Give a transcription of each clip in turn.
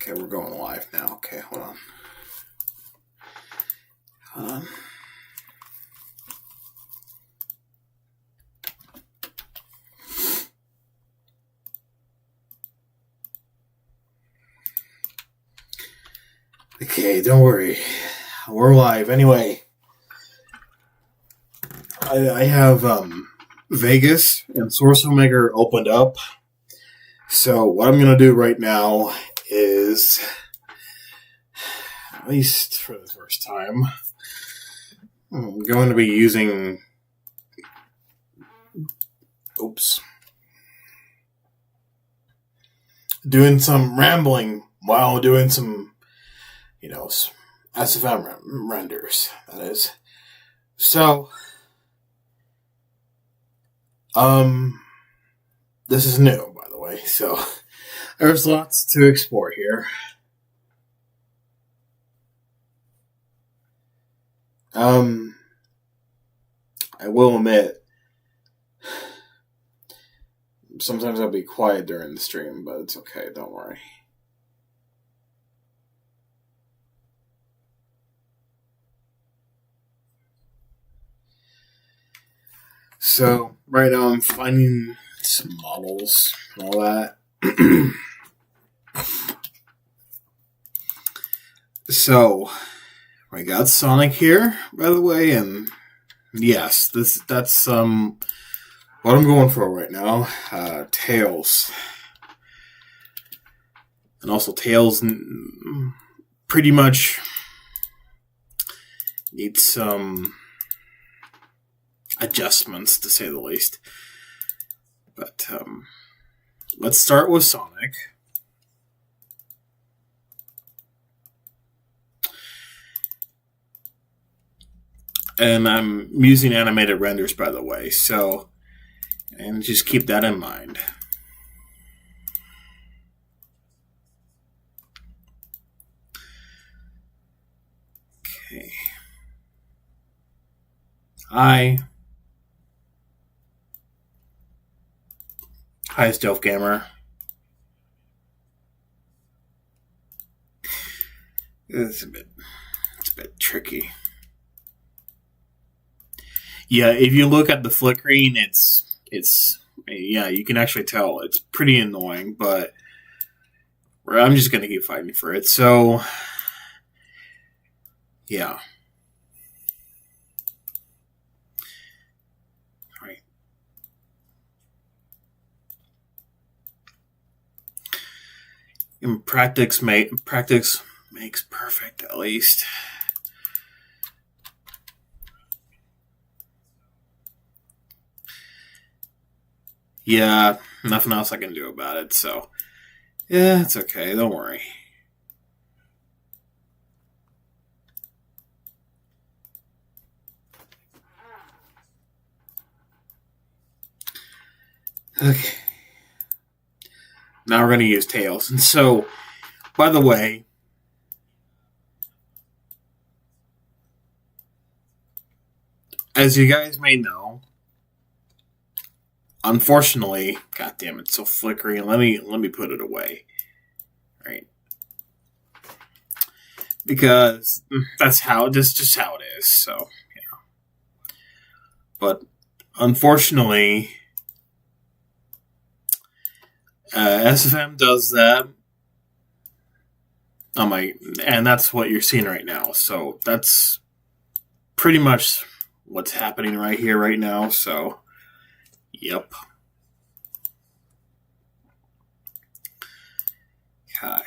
Okay, we're going live now. Okay, hold on. Hold on. Okay, don't worry. We're live. Anyway, I have Vegas and Source Omega opened up. So what I'm going to do right now is, at least for the first time, I'm going to be using... doing some rambling while doing some, SFM renders, that is. So, this is new, by the way, so there's lots to explore here. I will admit, sometimes I'll be quiet during the stream, but it's okay, don't worry. So, right now I'm finding some models and all that. So, I got Sonic here, by the way, and yes, that's what I'm going for right now. Tails. And also Tails pretty much needs some adjustments, to say the least. But let's start with Sonic. And I'm using animated renders, by the way, so, and just keep that in mind. Okay. Hi, Stealth Gamer. It's a bit tricky. Yeah, if you look at the flickering, it's you can actually tell it's pretty annoying, but I'm just gonna keep fighting for it. So, yeah. All right. And practice makes perfect, at least. Yeah, nothing else I can do about it, so... yeah, it's okay, don't worry. Okay. Now we're going to use Tails. And so, by the way... as you guys may know... unfortunately, god damn it, it's so flickery. Let me put it away. Right. Because that's just how it is, so yeah. But unfortunately, SFM does that. And that's what you're seeing right now. So that's pretty much what's happening right here, right now, so yep. Okay.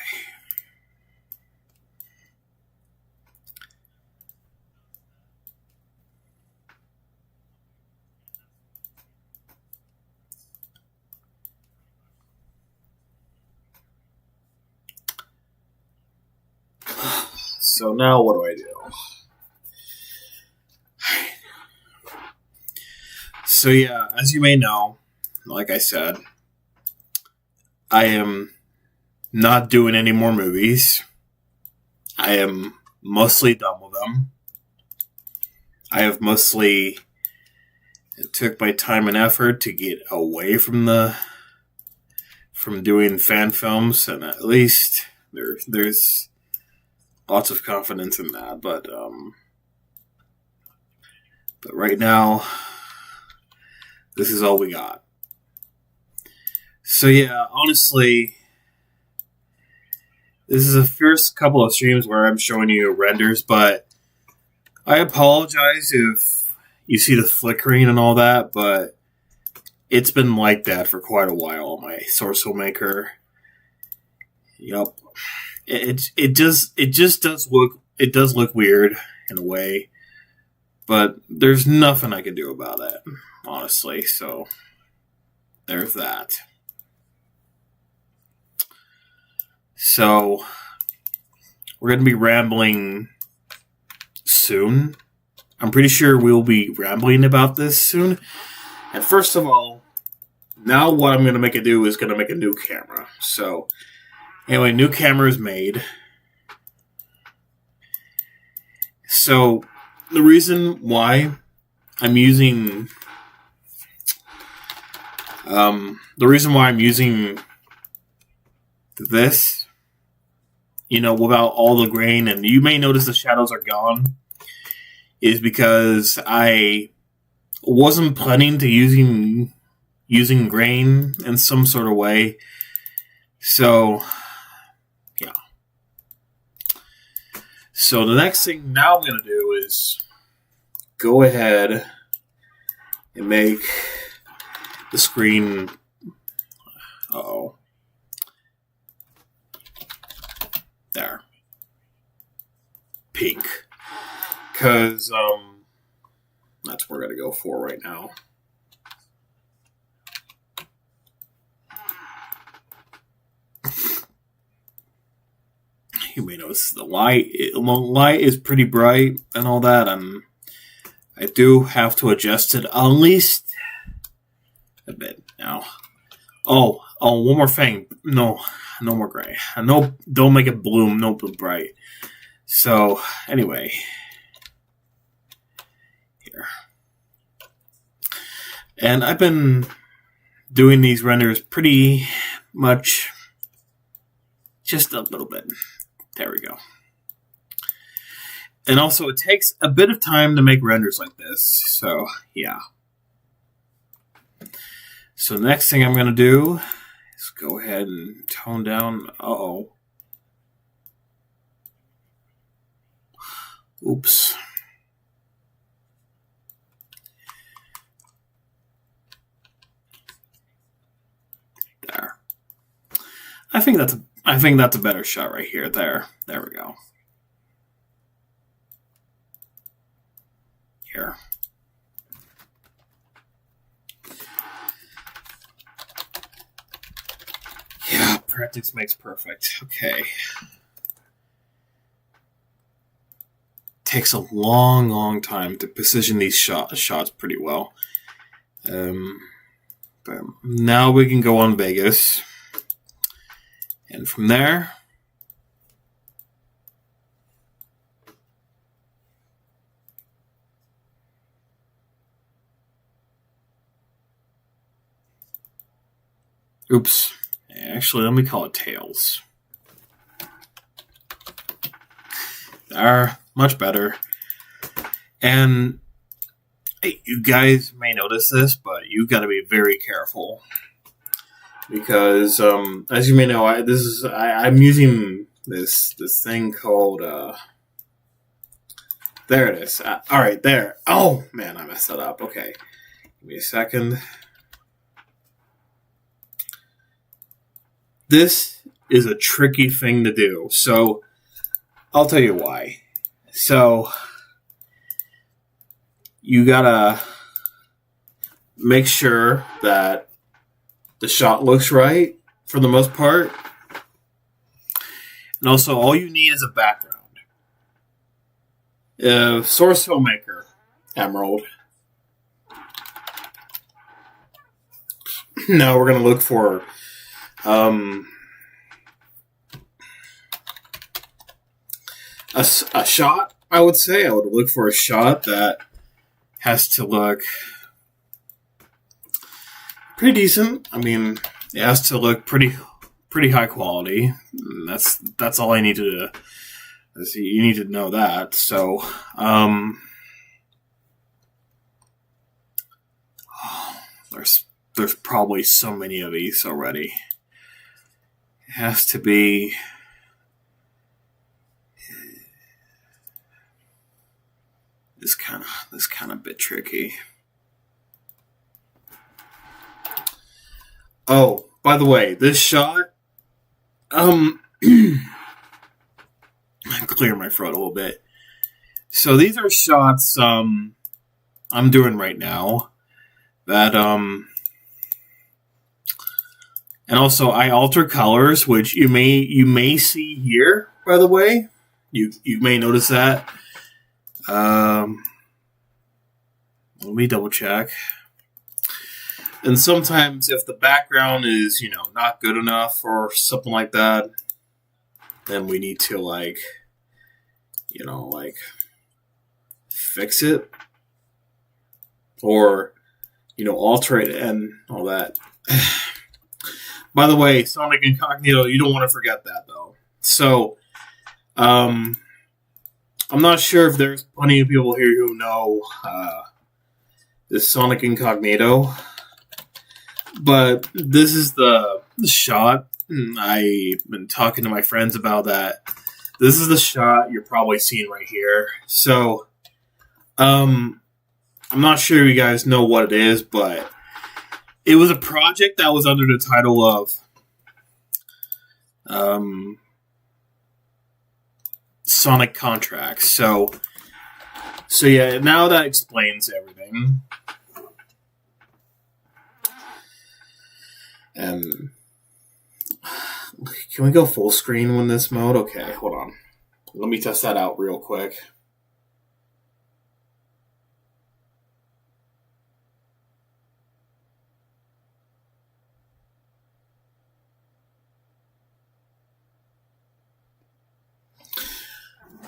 So now what do I do? So yeah, as you may know, like I said, I am not doing any more movies. I am mostly done with them. I have mostly took my time and effort to get away from doing fan films, and at least There's lots of confidence in that, but right now, this is all we got. So yeah, honestly, this is the first couple of streams where I'm showing you renders, but I apologize if you see the flickering and all that, but it's been like that for quite a while on my Source Filmmaker. Yup. It just does look weird in a way, but there's nothing I can do about it, honestly. So there's that. So we're gonna be rambling soon. I'm pretty sure we'll be rambling about this soon. And first of all, now what I'm gonna make it do is gonna make a new camera. So anyway, new camera is made. So the reason why I'm using this, without all the grain, and you may notice the shadows are gone, is because I wasn't planning to using grain in some sort of way. So yeah. So the next thing now I'm going to do is go ahead and make the screen... Uh-oh. There. Pink. Because, that's what we're going to go for right now. You may notice the light is pretty bright and all that, and I do have to adjust it at least a bit now. Oh, one more thing. No more gray. No, don't make it bloom. No, bright. So, anyway. Here. And I've been doing these renders pretty much just a little bit. There we go. And also, it takes a bit of time to make renders like this. So, yeah. So, the next thing I'm going to do is go ahead and tone down. Uh-oh. Oops. There. I think that's a better shot right here. There we go. Here. Yeah, practice makes perfect. Okay. Takes a long time to position these shots pretty well. But now we can go on Vegas. And from there, oops. Actually, let me call it tails. There, much better. And hey, you guys may notice this, but you got to be very careful. Because, as you may know, I'm using this thing called, there it is. Alright, there. Oh, man, I messed that up. Okay. Give me a second. This is a tricky thing to do. So, I'll tell you why. So, you gotta make sure that the shot looks right, for the most part. And also, all you need is a background. Source Filmmaker, Emerald. Now we're going to look for a shot, I would say. I would look for a shot that has to look pretty decent. I mean, it has to look pretty pretty high quality. That's all I need to. You need to know that. So, there's probably so many of these already. It has to be. This kind of a bit tricky. Oh, by the way, this shot. Clear my throat a little bit. So these are shots I'm doing right now. That and also I alter colors, which you may see here. By the way, you may notice that. Let me double check. And sometimes if the background is, not good enough or something like that, then we need to fix it or, alter it and all that. By the way, Sonic Incognito, you don't want to forget that though. So, I'm not sure if there's plenty of people here who know this Sonic Incognito, but this is the shot. I've been talking to my friends about that. This is the shot you're probably seeing right here. So, I'm not sure if you guys know what it is, but it was a project that was under the title of Sonic Contracts. So yeah, now that explains everything. And can we go full screen in this mode? Okay, hold on. Let me test that out real quick.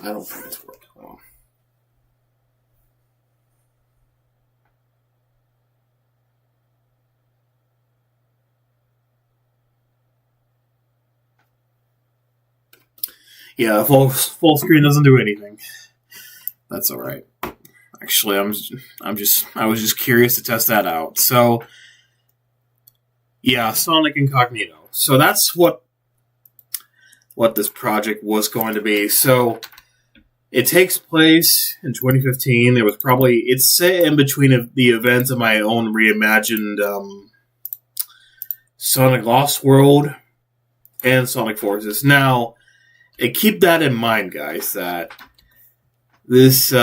I don't think it's working. Hold on. Yeah, full screen doesn't do anything. That's all right. Actually, I was just curious to test that out. So, yeah, Sonic Incognito. So that's what this project was going to be. So it takes place in 2015. It's set in between the events of my own reimagined Sonic Lost World and Sonic Forces. Now, and keep that in mind, guys, that this is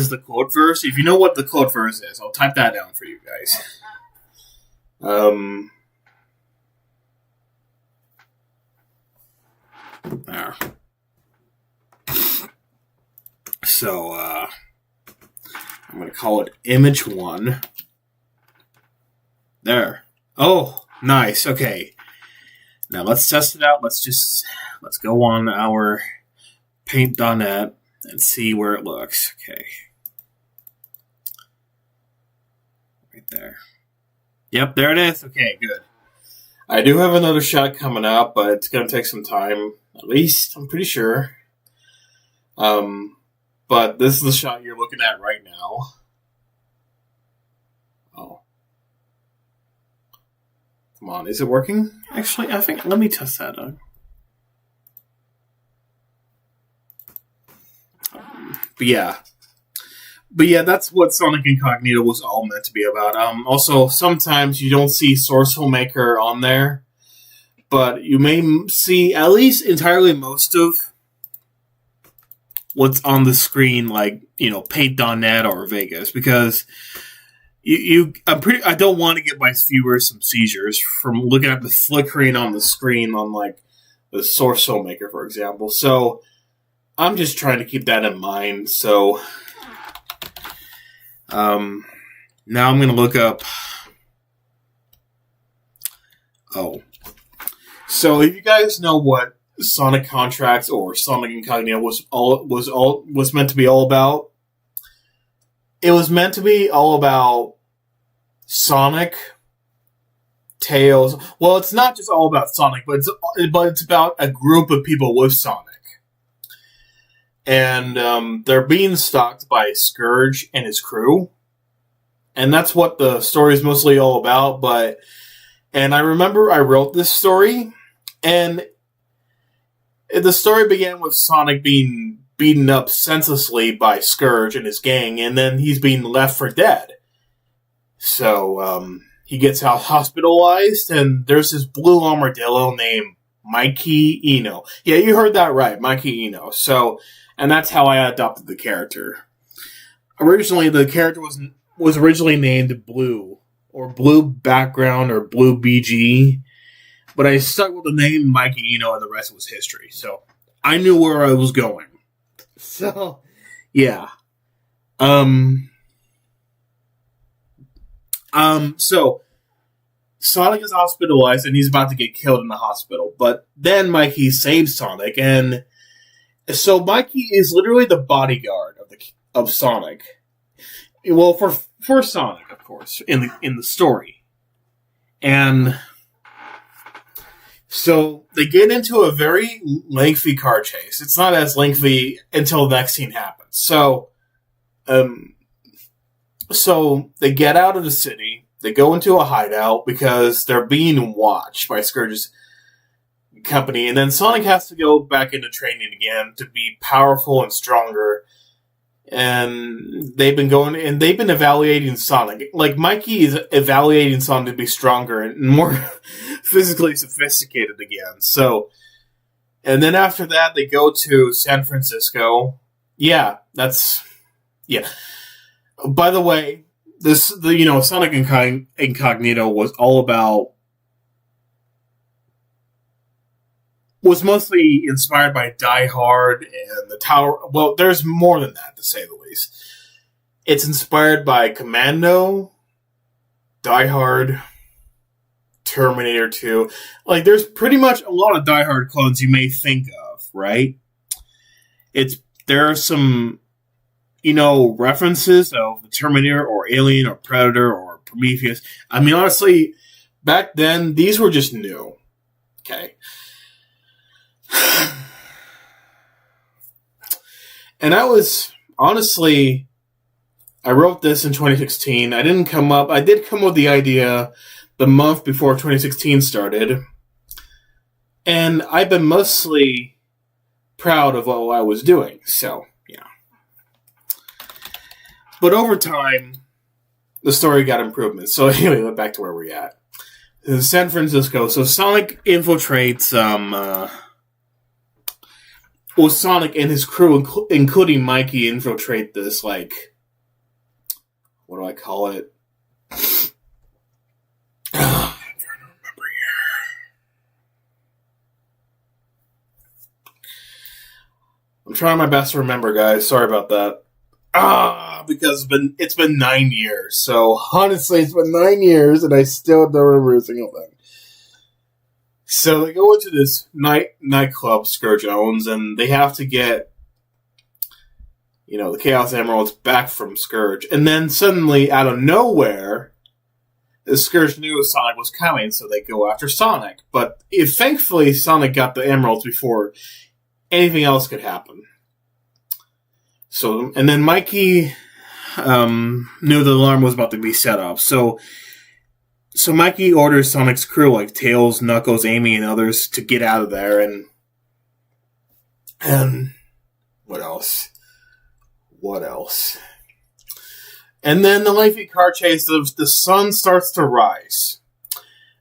the Klodtverse. If you know what the Klodtverse is, I'll type that down for you guys. There. So, I'm going to call it Image 1. There. Oh, nice. Okay. Now let's test it out. Let's go on our paint.net and see where it looks. Okay. Right there. Yep, there it is. Okay, good. I do have another shot coming up, but it's going to take some time. At least, I'm pretty sure. But this is the shot you're looking at right now. Oh. Come on, is it working? Actually, I think, let me test that out. But yeah, that's what Sonic Incognito was all meant to be about. Also, sometimes you don't see Source Filmmaker on there, but you may see at least entirely most of what's on the screen, like, Paint.net or Vegas, because I don't want to give my viewers some seizures from looking at the flickering on the screen on, like, the Source Filmmaker, for example. So I'm just trying to keep that in mind. So now I'm going to look up. Oh, so if you guys know what Sonic Contracts or Sonic Incognito was meant to be all about, it was meant to be all about Sonic Tails. Well, it's not just all about Sonic, but it's about a group of people with Sonic. And they're being stalked by Scourge and his crew. And that's what the story is mostly all about. And I remember I wrote this story, and the story began with Sonic being beaten up senselessly by Scourge and his gang, and then he's being left for dead. So, he gets hospitalized, and there's this blue armadillo named Mikey Eno. Yeah, you heard that right, Mikey Eno. So, and that's how I adopted the character. Originally, the character was originally named Blue, or Blue Background, or Blue BG, but I stuck with the name Mikey Eno, and the rest was history. So, I knew where I was going. So, yeah. So Sonic is hospitalized and he's about to get killed in the hospital. But then Mikey saves Sonic, and so Mikey is literally the bodyguard of Sonic. Well, for Sonic, of course, in the story. And so they get into a very lengthy car chase. It's not as lengthy until the next scene happens. So they get out of the city. They go into a hideout because they're being watched by Scourge's company. And then Sonic has to go back into training again to be powerful and stronger. And they've been evaluating Sonic. Like, Mikey is evaluating Sonic to be stronger and more physically sophisticated again. So, and then after that, they go to San Francisco. Yeah. By the way, Sonic Incognito was mostly inspired by Die Hard and the Tower. Well, there's more than that, to say the least. It's inspired by Commando, Die Hard, Terminator 2. Like, there's pretty much a lot of Die Hard clones you may think of, right? There are some, references of the Terminator or Alien or Predator or Prometheus. I mean, honestly, back then, these were just new. Okay. And I wrote this in 2016. I did come up with the idea the month before 2016 started. And I've been mostly proud of what I was doing. So, yeah. But over time, the story got improvements. So anyway, back to where we're at. In San Francisco. So Sonic infiltrates, Sonic and his crew, including Mikey, infiltrate this, what do I call it? I'm trying to remember here. I'm trying my best to remember, guys. Sorry about that. Because it's been 9 years. So, honestly, it's been 9 years, and I still don't remember a single thing. So they go into this nightclub Scourge owns, and they have to get, the Chaos Emeralds back from Scourge. And then suddenly, out of nowhere, the Scourge knew Sonic was coming, so they go after Sonic. But thankfully, Sonic got the Emeralds before anything else could happen. So, and then Mikey knew the alarm was about to be set off. So Mikey orders Sonic's crew, like Tails, Knuckles, Amy, and others, to get out of there. And what else? And then the lengthy car chase, the sun starts to rise.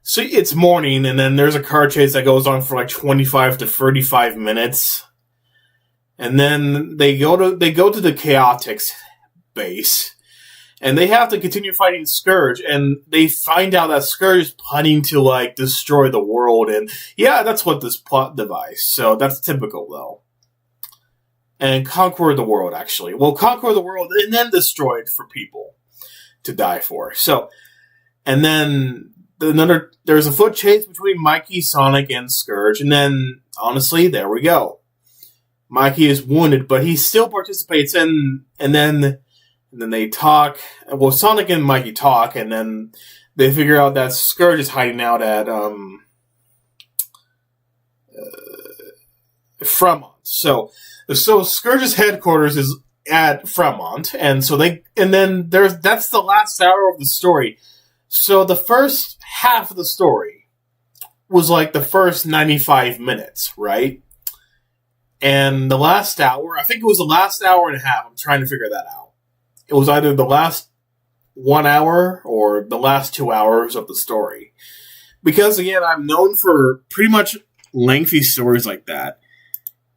So it's morning, and then there's a car chase that goes on for like 25 to 35 minutes. And then they go to the Chaotix base. And they have to continue fighting Scourge, and they find out that Scourge is planning to, destroy the world, and yeah, that's what this plot device, so that's typical, though. And conquer the world, actually. Well, conquer the world, and then destroy it for people to die for. So, and then there's a foot chase between Mikey, Sonic, and Scourge, and then, honestly, there we go. Mikey is wounded, but he still participates and then they talk. Well, Sonic and Mikey talk, and then they figure out that Scourge is hiding out at Fremont. So Scourge's headquarters is at Fremont, and then that's the last hour of the story. So the first half of the story was like the first 95 minutes, right? And the last hour, I think it was the last hour and a half. I'm trying to figure that out. It was either the last 1 hour or the last 2 hours of the story. Because, again, I'm known for pretty much lengthy stories like that.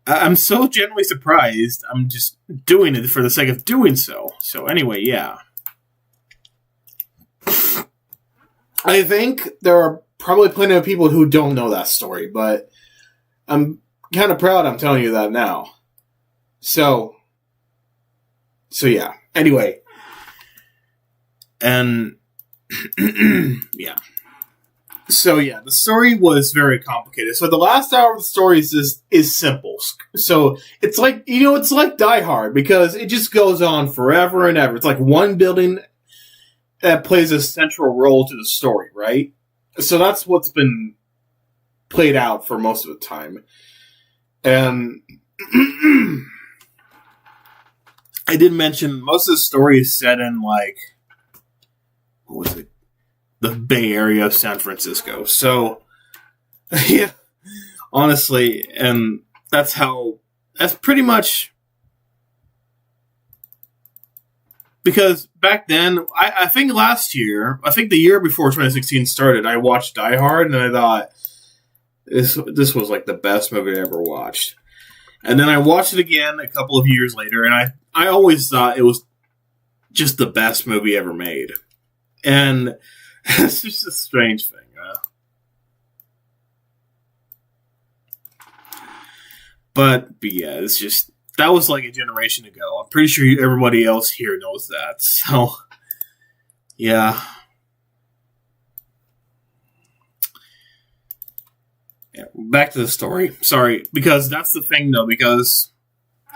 I'm so genuinely surprised. I'm just doing it for the sake of doing so. So, anyway, yeah. I think there are probably plenty of people who don't know that story, but I'm kind of proud I'm telling you that now. So yeah. Anyway. And, yeah. So, yeah, the story was very complicated. So, the last hour of the story is simple. So, it's like, it's like Die Hard, because it just goes on forever and ever. It's like one building that plays a central role to the story, right? So, that's what's been played out for most of the time. And I did mention most of the story is set in, like, what was it? The Bay Area of San Francisco. So, yeah, honestly, and that's pretty much, because back then, I think the year before 2016 started, I watched Die Hard, and I thought, this was like the best movie I ever watched. And then I watched it again a couple of years later, and I always thought it was just the best movie ever made. And it's just a strange thing. But yeah, it's just, that was like a generation ago. I'm pretty sure everybody else here knows that. So, yeah. Yeah, back to the story. Sorry, because that's the thing, though, because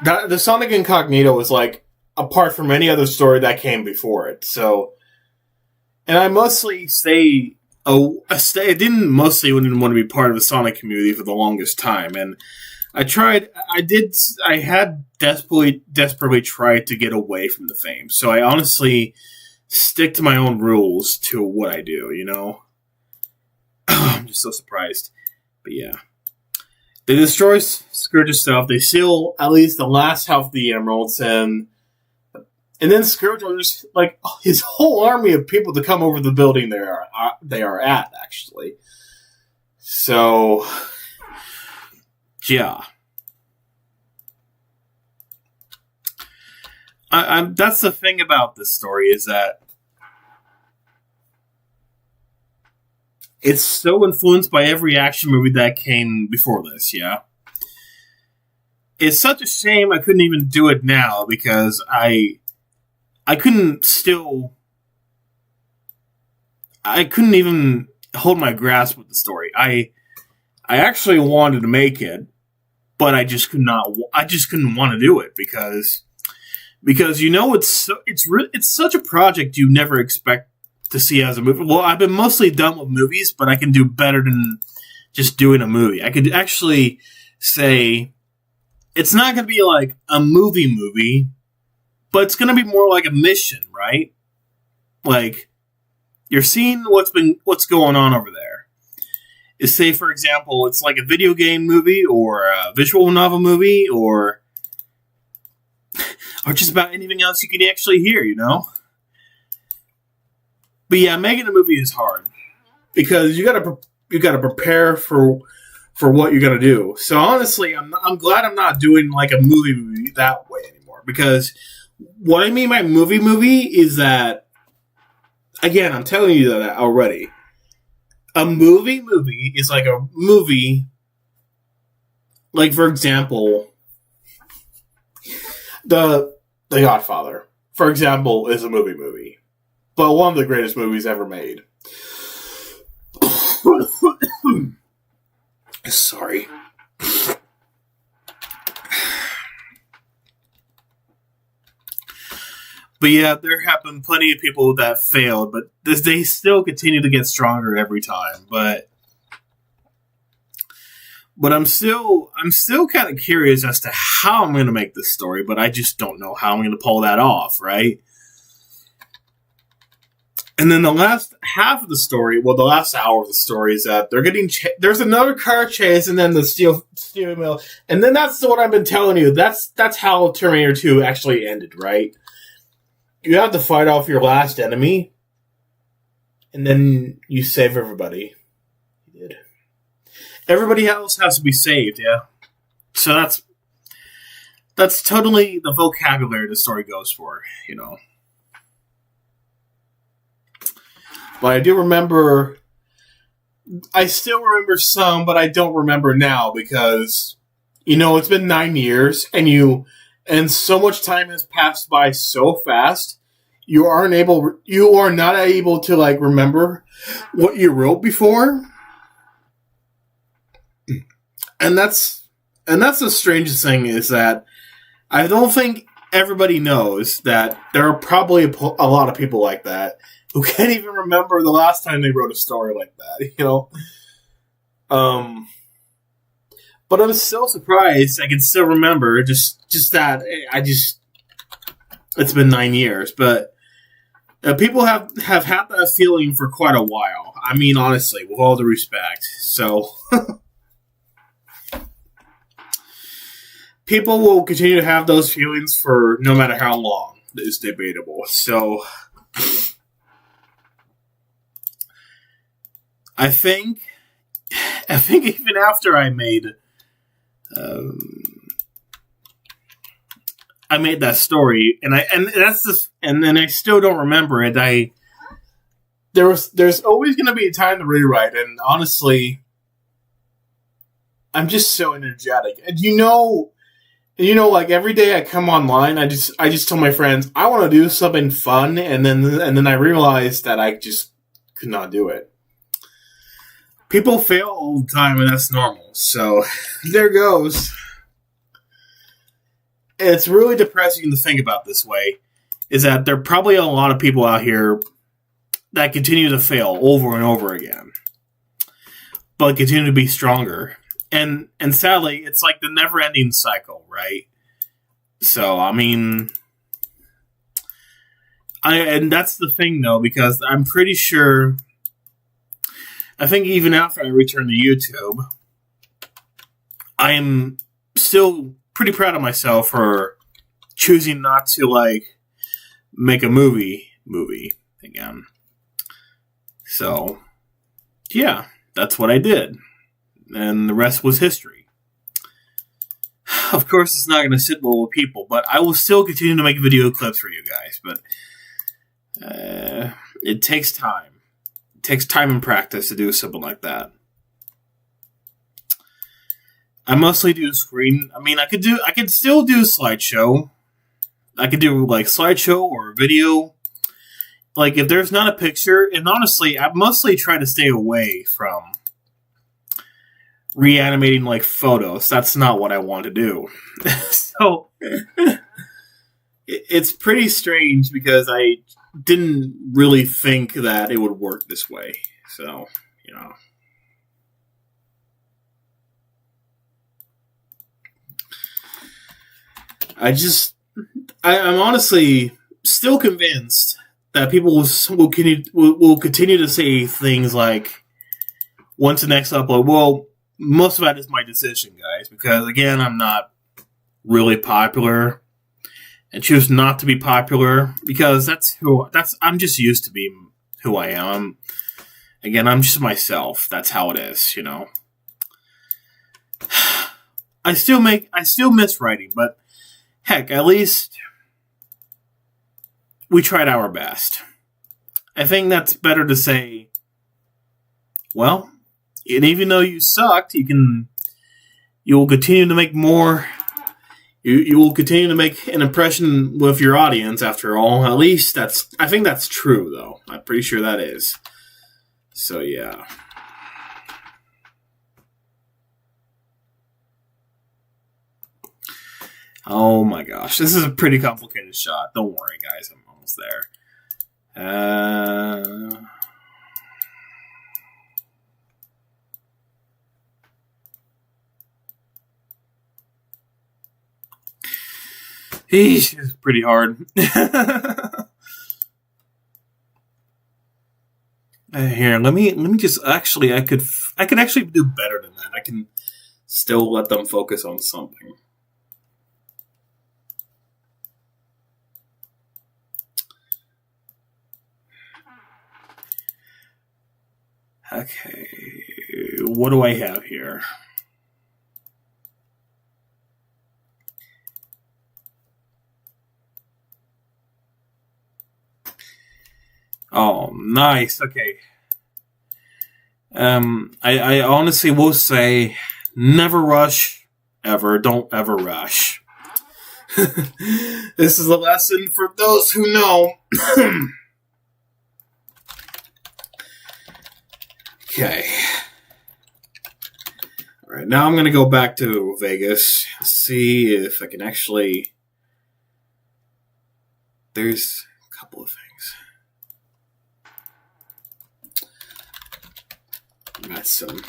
the Sonic Incognito is, like, apart from any other story that came before it. So, and I mostly I didn't want to be part of the Sonic community for the longest time, and I had desperately tried to get away from the fame, so I honestly stick to my own rules to what I do, I'm just so surprised. But yeah. They destroy Scourge's stuff, they steal at least the last half of the emeralds, and then Scourge orders, like, his whole army of people to come over the building they are at, actually. So, yeah. That's the thing about this story, is that it's so influenced by every action movie that came before this, yeah? It's such a shame I couldn't even do it now, because I couldn't even hold my grasp with the story. I actually wanted to make it, but I just couldn't want to do it because it's such a project you never expect to see as a movie. Well, I've been mostly done with movies, but I can do better than just doing a movie. I could actually say it's not going to be like a movie, but it's going to be more like a mission, right? Like, you're seeing what's going on over there. Is, say, for example, it's like a video game movie or a visual novel movie or just about anything else you can actually hear, But yeah, making a movie is hard because you gotta prepare for what you're gonna do. So honestly, I'm glad I'm not doing like a movie that way anymore, because what I mean by movie is that, again, I'm telling you that already. A movie is like a movie, like, for example, The Godfather, for example, is a movie. But one of the greatest movies ever made. Sorry. But yeah, there have been plenty of people that failed, but they still continue to get stronger every time. But I'm still kind of curious as to how I'm going to make this story, but I just don't know how I'm going to pull that off, right? And then the last half of the story, well, the last hour of the story is that they're getting there's another car chase, and then the steel mill, and then that's what I've been telling you. That's how Terminator 2 actually ended, right? You have to fight off your last enemy, and then you save everybody. You did. Everybody else has to be saved, yeah. So that's totally the vocabulary the story goes for, you know. But I do remember, I still remember some, but I don't remember now because, you know, it's been 9 years and so much time has passed by so fast, you are not able to, like, remember what you wrote before. And that's the strangest thing is that I don't think everybody knows that there are probably a lot of people like that who can't even remember the last time they wrote a story like that, you know? But I'm still surprised I can still remember just that it's been 9 years, but people have had that feeling for quite a while. I mean, honestly, with all due respect. So, people will continue to have those feelings for no matter how long. It's debatable. So, I think even after I made that story, and then I still don't remember it. There's always going to be a time to rewrite, and honestly, I'm just so energetic. And you know, like every day I come online, I just tell my friends I want to do something fun, and then I realize that I just could not do it. People fail all the time, and that's normal. So, there goes. It's really depressing to think about this way, is that there are probably a lot of people out here that continue to fail over and over again, but continue to be stronger. And sadly, it's like the never-ending cycle, right? So, I mean, and that's the thing, though, because I'm pretty sure, I think even after I return to YouTube, I am still pretty proud of myself for choosing not to, like, make a movie again. So, yeah, that's what I did. And the rest was history. Of course, it's not going to sit well with people, but I will still continue to make video clips for you guys. But it takes time. It takes time and practice to do something like that. I mostly do screen. I mean, I could still do slideshow. I could do like slideshow or video. Like if there's not a picture, and honestly, I mostly try to stay away from reanimating like photos. That's not what I want to do. So it's pretty strange because I didn't really think that it would work this way. So, you know. I'm honestly still convinced that people will continue to say things like, once the next upload, well, most of that is my decision, guys, because again, I'm not really popular and choose not to be popular because I'm just used to being who I am. Again, I'm just myself. That's how it is, you know. I still miss writing, but heck, at least we tried our best. I think that's better to say, well, and even though you sucked, you will continue to make more. You will continue to make an impression with your audience. After all, at least I think that's true, though. I'm pretty sure that is. So yeah. Oh my gosh, this is a pretty complicated shot. Don't worry, guys, I'm almost there. It's pretty hard. Here, let me just actually, I could actually do better than that. I can still let them focus on something. Okay, what do I have here? Oh, nice. Okay. I honestly will say, never rush, ever. Don't ever rush. This is a lesson for those who know. Okay. All right, now I'm going to go back to Vegas, see if I can actually... There's a couple of things. That's some...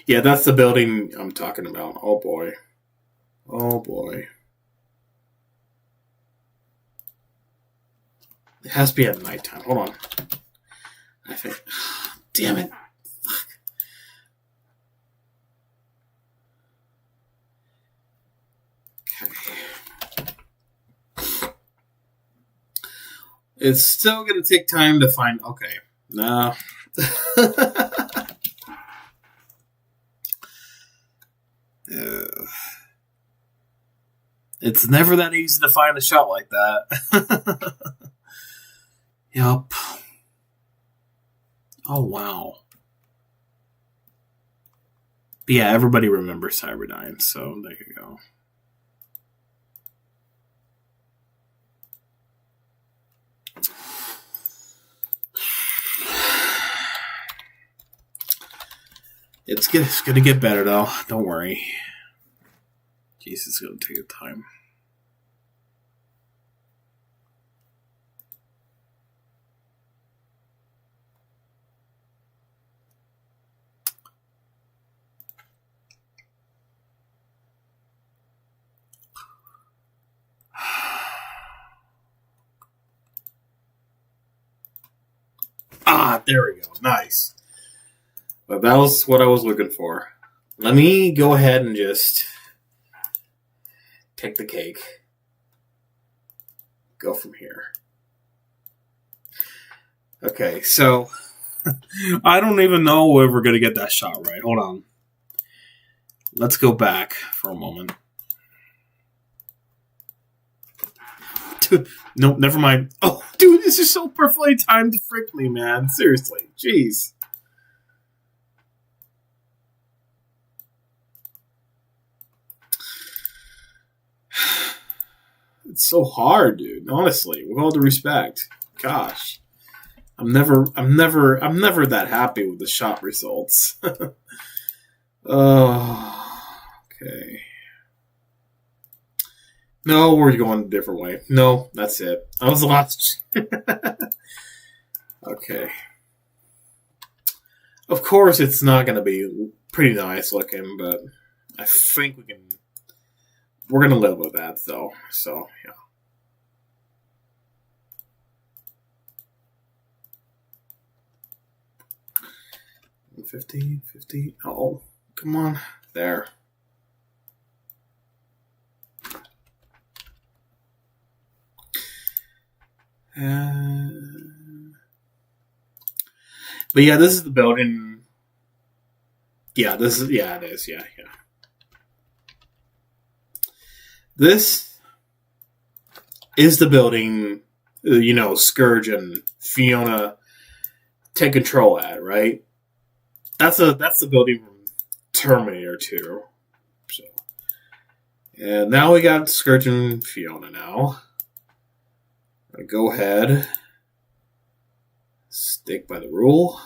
Yeah, that's the building I'm talking about. Oh, boy. Oh, boy. It has to be at nighttime. Hold on. I think... Damn it. Fuck. Okay. It's still going to take time to find... Okay. Nah. It's never that easy to find a shot like that. Yup. Oh, wow. But yeah, everybody remembers Cyberdyne, so there you go. It's gonna get better, though. Don't worry. Jeez, it's gonna take time. Ah, there we go. Nice. But that was what I was looking for. Let me go ahead and just take the cake. Go from here. Okay, so I don't even know if we're going to get that shot right. Hold on. Let's go back for a moment. Dude, nope, never mind. Oh, dude, this is so perfectly timed to frick me, man. Seriously. Jeez. It's so hard, dude. Honestly, with all due respect. Gosh. I'm never that happy with the shot results. Oh, okay. No, we're going a different way. No, that's it. That was the last. Okay. Of course, it's not going to be pretty nice looking, but I think we're going to live with that, though. So, yeah. $50. Oh, come on. There. But yeah, this is the building. Yeah, it is. Yeah. This is the building, Scourge and Fiona take control at, right? That's the building from Terminator 2. So, and now we got Scourge and Fiona now. Go ahead. Stick by the rule.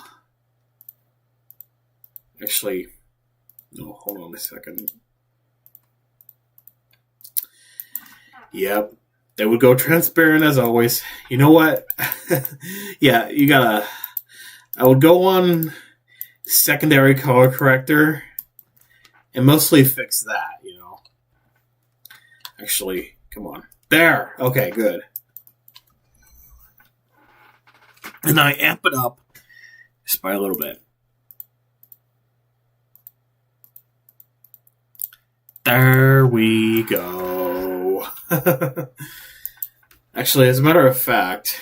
Actually, no, hold on a second. Yep. They would go transparent as always. You know what? Yeah, you gotta. I would go on secondary color corrector and mostly fix that, you know. Actually, come on. There! Okay, good. And I amp it up just by a little bit. There we go. Actually, as a matter of fact,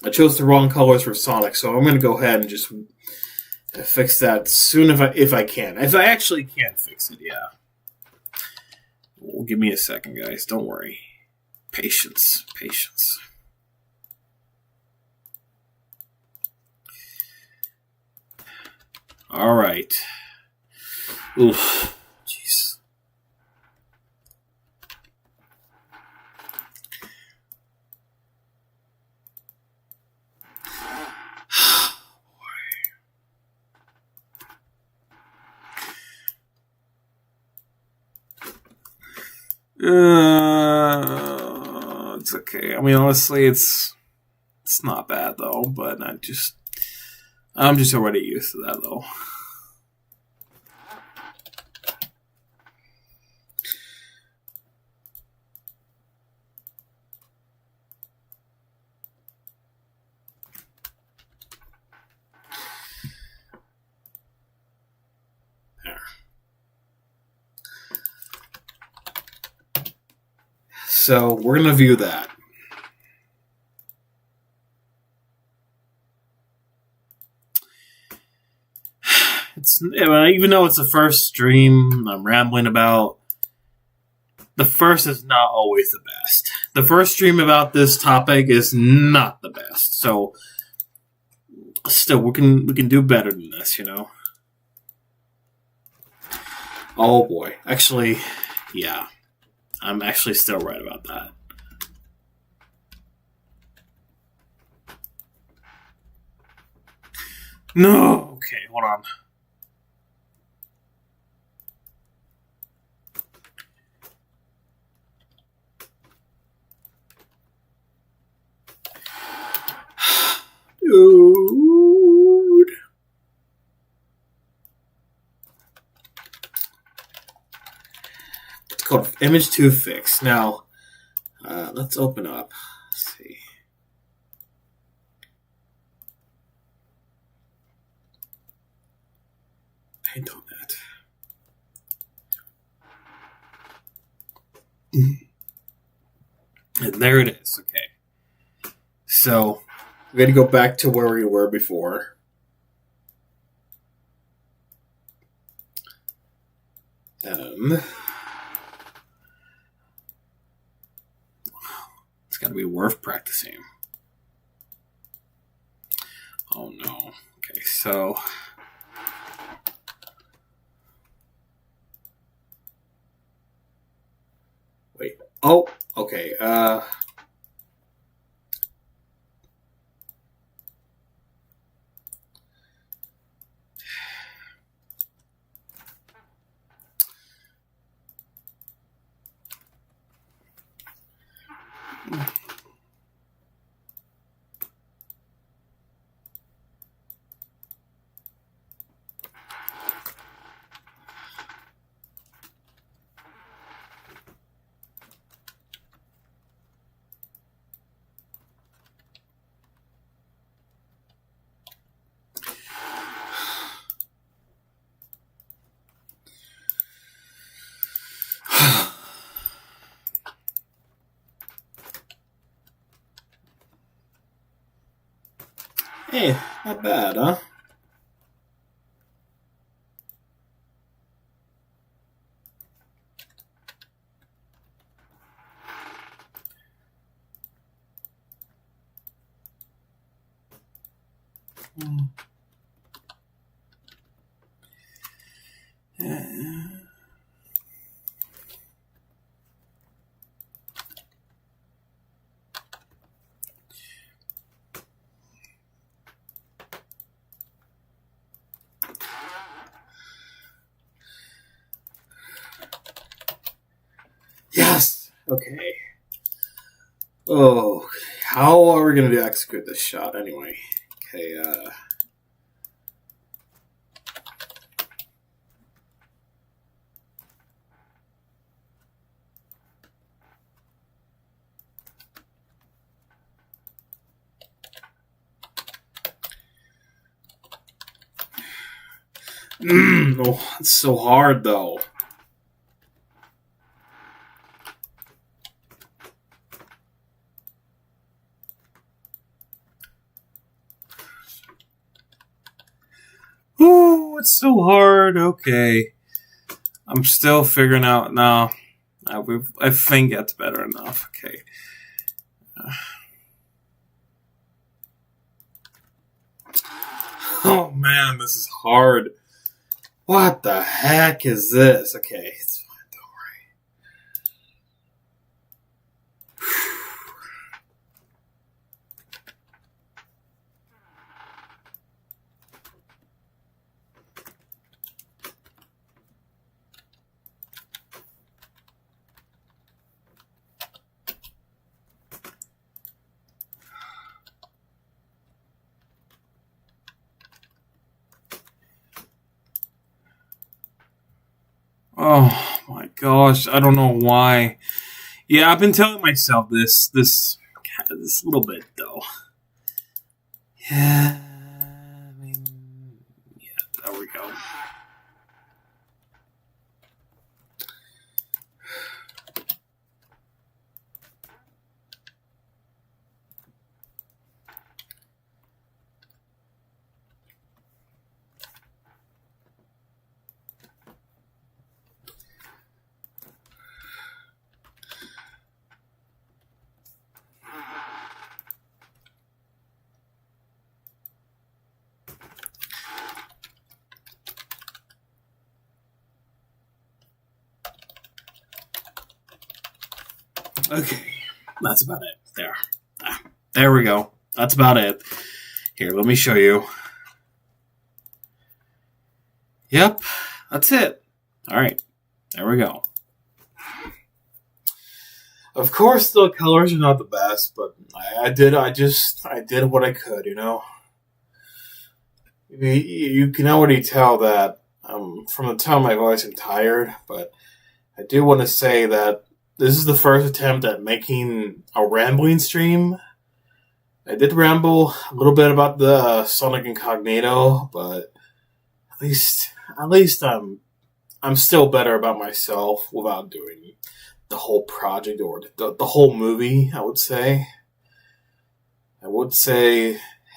I chose the wrong colors for Sonic, so I'm going to go ahead and just fix that soon if I can. If I actually can fix it, yeah. Well, give me a second, guys. Don't worry. Patience. Patience. All right. Oof. Jeez. It's okay. I mean, honestly, it's not bad though. But I'm just already used to that though. So we're gonna view that. Even though it's the first stream I'm rambling about, the first is not always the best. The first stream about this topic is not the best. So still, we can do better than this, you know. Oh boy, actually, yeah, I'm actually still right about that. No, okay, hold on. Dude. It's called Image 2 Fix. Now, let's open up. Let's see. Paint on that. And there it is. Okay. So, we're going to go back to where we were before. It's got to be worth practicing. Oh no. Okay, so wait. Oh, okay. Hey, not bad, huh? Okay. Oh, how are we going to execute this shot anyway? Okay, oh, it's so hard though. Ooh, it's so hard. Okay. I'm still figuring out now. I think that's better enough. Okay. Oh man, this is hard. What the heck is this? Okay, it's fine. Oh my gosh, I don't know why. Yeah, I've been telling myself this little bit though. Yeah, I mean, yeah, there we go. Okay, that's about it. There we go. That's about it. Here, let me show you. Yep, that's it. All right, there we go. Of course, the colors are not the best, but I did what I could, you know. You can already tell that from the tone of my voice, I'm tired, but I do want to say that this is the first attempt at making a rambling stream. I did ramble a little bit about the Sonic Incognito, but at least I'm still better about myself without doing the whole project or the whole movie. I would say,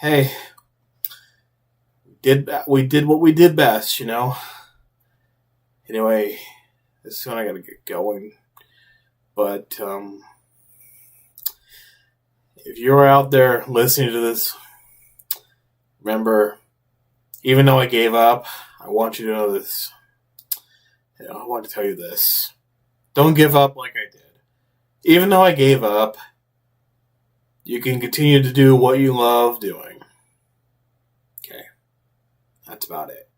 hey, we did what we did best, you know. Anyway, this is when I gotta get going. But if you're out there listening to this, remember, even though I gave up, I want you to know this. You know, I want to tell you this. Don't give up like I did. Even though I gave up, you can continue to do what you love doing. Okay. That's about it.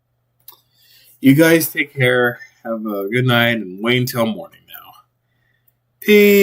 You guys take care. Have a good night and wait until morning now. Peace.